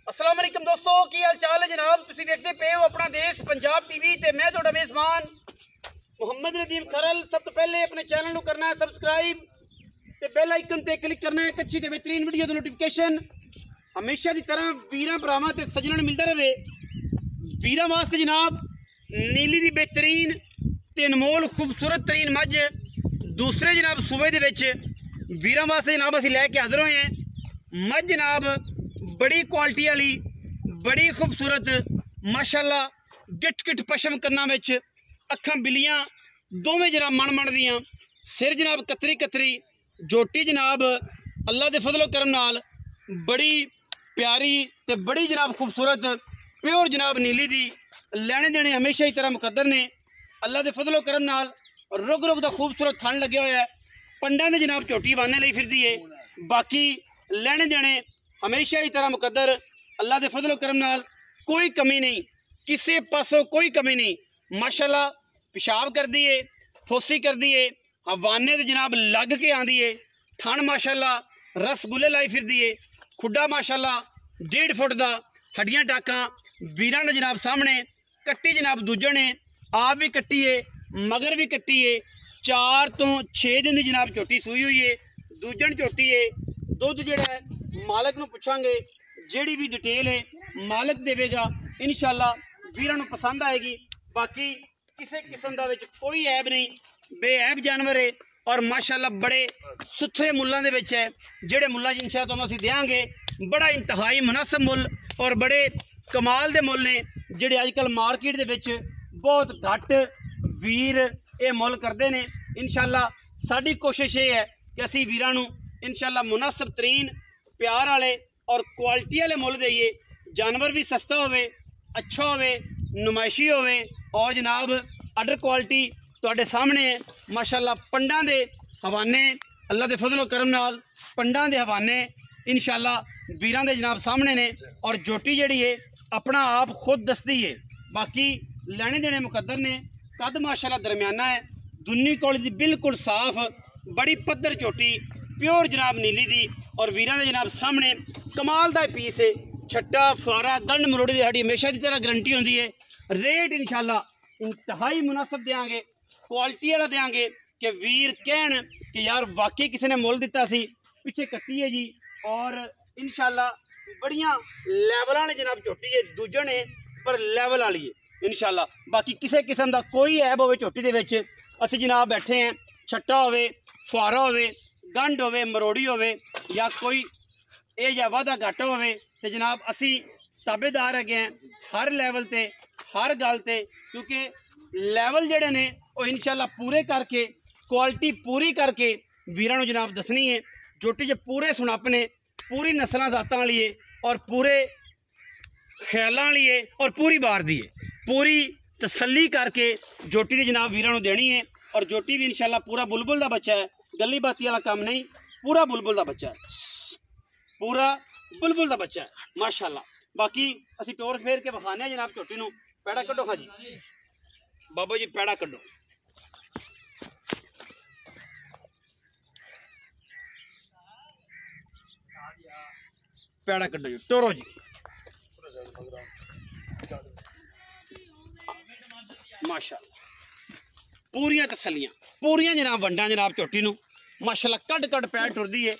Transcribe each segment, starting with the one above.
अस्सलाम वालेकुम दोस्तों, की हाल चाल है जनाब। तुसीं देखते पे हो अपना देश पंजाब टीवी ते मैं तुहाडा मेज़बान मुहम्मद नदीम खरल। सब तो पहले अपने चैनल को करना है सबसक्राइब ते बेल आइकन ते क्लिक करना है। अच्छी ते बेहतरीन वीडियो दी नोटिफिकेशन हमेशा की तरह वीरां भरावां ते सज्जणां नूं मिलदा रहे। वीरां वास्ते जनाब नीली दी बेहतरीन ते अनमोल खूबसूरत तरीन मझ दूसरे जनाब सूबे दे विच वीरां वास्ते जनाब असीं लैके हाज़र होए हैं। मझ जनाब बड़ी क्वालिटी वाली बड़ी खूबसूरत माशाअल्लाह गिट गिट पशम करना विच अखां बिलियां दोवें जनाब मन दियां सिर जनाब कतरी कतरी जोटी जनाब अल्लाह दे फजलो करम नाल बड़ी प्यारी ते बड़ी जनाब खूबसूरत प्योर जनाब नीली दी लैने देने हमेशा ही तरह मुकद्दर ने। अल्लाह दे फजलो करम नाल रुग रुग दा खूबसूरत थन लगे हुआ है। पंडा ने जनाब झोटी बाने लई फिरदी है। बाकी लैने देने हमेशा ही तरह मुकद्दर अल्लाह दे फजलो करम नाल कोई कमी नहीं, किसी पासों कोई कमी नहीं। माशाअल्लाह पेशाब कर दी है, फोसी कर दी है, हवाने दे जनाब लग के आंदी है। थन माशाअल्लाह रसगुल्ले लाई फिरदी है। खुड्डा माशाअल्लाह 1.5 फुट का हड्डियां टाका वीरां दे जनाब सामने कट्टी जनाब दूजन ने आप भी कट्टी है मगर भी कट्टी है। 4 तो 6 दिन की जनाब झोटी सूई हुई है। दूजन झोटी है। दुध जिहड़ा है मालक नूं पुछांगे, जिहड़ी भी डिटेल है मालक देवेगा। इंशाअल्लाह वीरां नूं पसंद आएगी। बाकी किसी किस्म दा विच कोई ऐब नहीं, बेऐब जानवर है और माशाअल्लाह बड़े सुथरे मुल्लां दे विच है। जिहड़े मुल्ला इंशाअल्लाह तुहानूं असीं देंगे बड़ा इंतहाई मुनासिब मुल और बड़े कमाल दे मुल ने, जिहड़े अजकल मार्केट दे विच बहुत घट वीर ये मुल करते हैं। इंशाअल्लाह साडी कोशिश ये है कि असीं वीरां नूं इंशाअल्लाह मुनासिब तरीन प्यार वाले और क्वालिटी वाले मुल देइए। जानवर भी सस्ता होवे, अच्छा होवे, नुमाइशी होवे और जनाब अडर क्वालिटी तुहाडे सामने है। माशाअल्लाह पंडां दे हवाने अल्लाह दे फजलो करम नाल पंडां दे हवाने इंशाअल्लाह वीरां दे जनाब सामने ने और जोटी जिहड़ी है अपना आप खुद दसदी है। बाकी लैने देने मुकद्दर ने। कद माशाअल्लाह दरमियाना है। दुन्नी कोल दी बिल्कुल साफ बड़ी पद्धर चोटी प्योर जनाब नीली दी और वीरां दे जनाब सामने कमाल दा पीस है। छट्टा फारा गंढ मरोड़ी दी साडी हमेशा की तरह गारंटी होंदी है। रेट इंशाअल्लाह इंतहाई मुनासिब देंगे, क्वालिटी वाला देंगे कि वीर कहन कि यार वाकई किसी ने मुल दिता सी। पिछे कट्टी है जी और इंशाअल्लाह बढ़िया लैवल वाले जनाब झोटी है। दूजन है पर लैवल वाली है इंशाअल्लाह। बाकी किसी किस्म का कोई ऐब होवे झोटी दे विच असीं जनाब बैठे हैं। छट्टा होवे, फुआरा होवे, गंढ होवे, मरोड़ी होवे या कोई ये या वादा घाटा होवे ते जनाब असी ताबेदार है हर लैवल ते हर गल ते, क्योंकि लैवल जिहड़े ने वो इंशाअल्लाह पूरे करके क्वालिटी पूरी करके वीरां नूं जनाब दसनी है। जोटी च पूरे सुनप ने, पूरी नस्लां जातां वाली है और पूरे ख्यालां वाली है और पूरी बार दी है। पूरी तसल्ली करके जोटी दी जनाब वीरां नूं देनी है। और जोटी भी इंशाअल्लाह पूरा बुलबुल दा बच्चा है, गली बाती वाला काम नहीं, पूरा बुलबुल दा बच्चा है, पूरा बुलबुल दा बच्चा है माशाअल्लाह। बाकी असी टोर फेर के विखाने जनाब झोटी नूं। पैड़ा कड्डो हाँ जी बाबा जी, पैड़ा कड्डो। पैड़ा कड्डो जी, टोरो जी माशाअल्लाह। पूरियां तसलियां पूरियां जनाब वंडा जनाब झोटी नूं माशाअल्लाह कड कड पैर टुरदी है।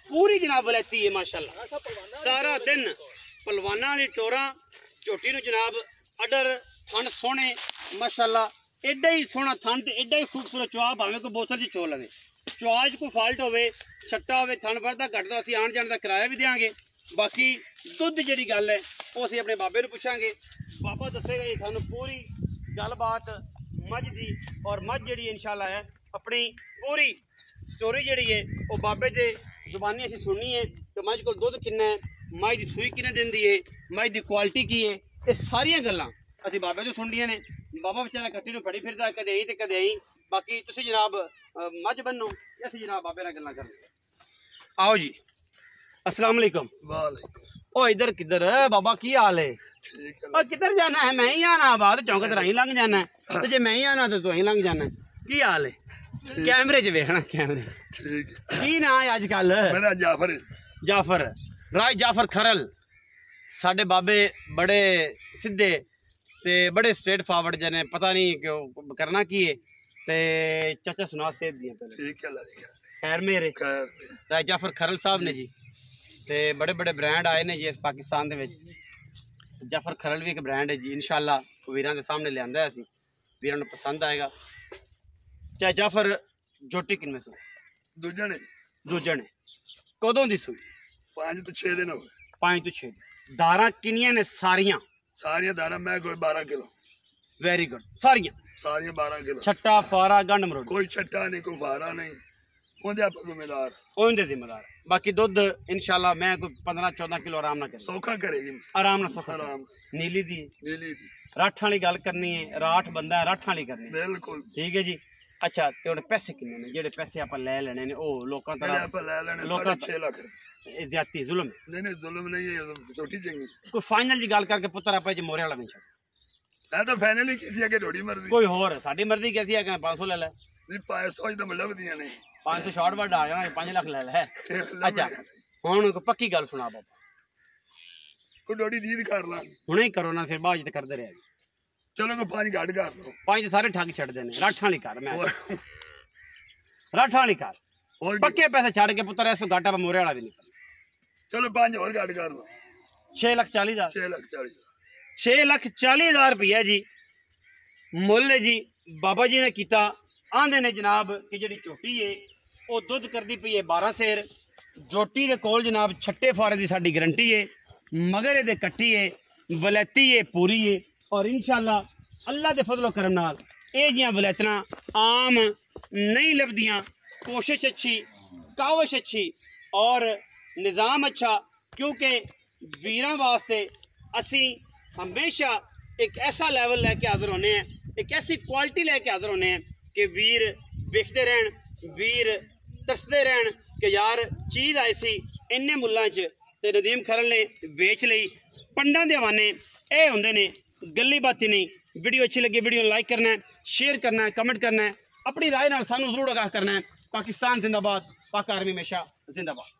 पूरी जनाब वलैती है माशाअल्लाह। सारा दिन पलवाना वाली टोरा झोटी नूं जनाब अडर थन सोहने माशाअल्लाह। एडा ही सोहना थन ते एडा ही खूबसूरत चुआ भावें कोई बोतल च चो लवे। चुआ च कोई फाल्ट होवे, छट्टा होवे, थन बढ़दा घटदा असीं आण जाण दा किराया भी देंगे। बाकी दुध जिहड़ी गल है वो असीं अपने बाबे नूं पुछांगे। बाबा दसेगा जी सानूं पूरी गलबात मझ दी और मझ जिहड़ी इंशाअल्लाह है अपनी पूरी स्टोरी जिहड़ी है वो बाबे दे जुबानी असीं सुननी है कि मझ कोल दुध किन्ना है, मझ दी सूई किन्ने दिन दी है, मझ दी क्वालिटी की है। ये सारियां गल्लां असीं बाबे तो सुननियां ने। बाबा बेचारा कट्टी नूं फड़ी फिरदा कदे आई ते कदे आई। बाकी तुसीं जनाब मझ बन्नो असीं जनाब बाबे नाल गल्लां करने। आओ जी अस्सलाम वालेकुम। ओ इधर किधर बाबा की हाल है? और किधर जाना है? मैं ही आना बाद चौंक तरह ही लंघ जाना है। तो जे मैं ही आना तो तू ही लंघ जाना है। की हाल है? कैमरे च वेखना कैमरे। की ना है अजकल? मेरा जाफर। जाफर राज जाफर खरल साडे बाबे बड़े सीधे ते बड़े स्ट्रेट फॉरवर्ड जने, पता नहीं क्यों करना की है। ते चाचा सुना सेहत दियां पहले। ठीक है खैर मेरे राय जाफर खरल साहब ने जी, ते बड़े बड़े ब्रांड आए ने जी इस पाकिस्तान दे विच। जाफर खरल भी एक ब्रांड है जी, इंशाल्लाह वीरां दे सामने लियांदा है असीं, वीरां नूं पसंद आएगा। चाहे जाफर जोटी किनमें सू दूजे ने कदों दी सूई? 5 तो 6 दिन हो गए। 5 तो 6 दारां किनियां ने? सारियां दाना मैं कोई 12 किलो। Very good. सारियां 12 किलो। छट्टा फारा गंड मरोड़ कोई छट्टा नहीं, कोई फारा नहीं, ओंदे आप जिम्मेदार, ओंदे जिम्मेदार। बाकी दुध इंशाल्लाह मैं कोई 15-14 किलो आराम ना करे, सौखा करेगी, आराम ना सौखा। आराम। नीली दी राठ वाली गल करनी है, राठ बंदा है, राठ वाली करनी बिल्कुल ठीक है जी। अच्छा ते हुण पैसे किन्ने ने? जेडे पैसे आपां ले लेने ने ओ लोकां तरह आपां ले लेने 6 लाख। ए ज्यादती जुल्म नहीं जुल्म नहीं है, छोटी चंगी। कोई फाइनल जी गल करके पुत्र आपा जी मोरे वाला नहीं छड़। मैं तो फाइनल ही कीती है कि थोड़ी मर्जी। कोई होर साडी मर्जी कैसी है कि 500 ले ले? नहीं 500 तो मतलब दिया नहीं, 500 शॉर्ट वर्ड आ जाना, 5 लाख ले ले। अच्छा हुण कोई पक्की गल सुना बाबा, कोई डोडी दीद कर ला हुणे ही करो ना, फिर बाद च करदे रहे। चलो को 5 घट कर लो। 5 तो सारे ठग छड़ देने। राठा वाली कर, मैं राठा वाली कर, पक्के पैसे छड़ के पुत्र इस घाटा पर मोरे वाला भी नहीं। चलो 5 और घट कर लो। 6,40,000। 6,40,000। 6,40,000 रुपया जी मुल है जी। बाबा जी ने किया आंदे ने जनाब कि जी झोटी है वो दुध करती पई है 12 सेर। झोटी के कोल जनाब छट्टे फारे की साड़ी गारंटी है, मगर ये कट्टी है, वलैती है पूरी है। और इंशाल्लाह अल्लाह के फजलो करम नाल ये जियां वलैतना आम नहीं लभदियां। कोशिश अच्छी, कावश अच्छी और निज़ाम अच्छा, क्योंकि वीरां वास्ते असी हमेशा एक ऐसा लैवल लैके हाजिर होने हैं, एक ऐसी क्वालिटी लैके हाजिर होने हैं कि वीर वेखते रहन, वीर तरसते रहन कि यार चीज़ आई सी इन्ने मुल्लां च ते नदीम खरल ने बेच लई। पंडां दे हवाने ये होंदे ने, गल्ली बाती नहीं। वीडियो अच्छी लगी वीडियो लाइक करना है, शेयर करना है, कमेंट करना है, अपनी राय नाल सानू जरूर आगाह करना है। पाकिस्तान जिंदाबाद, पाक आर्मी हमेशा जिंदाबाद।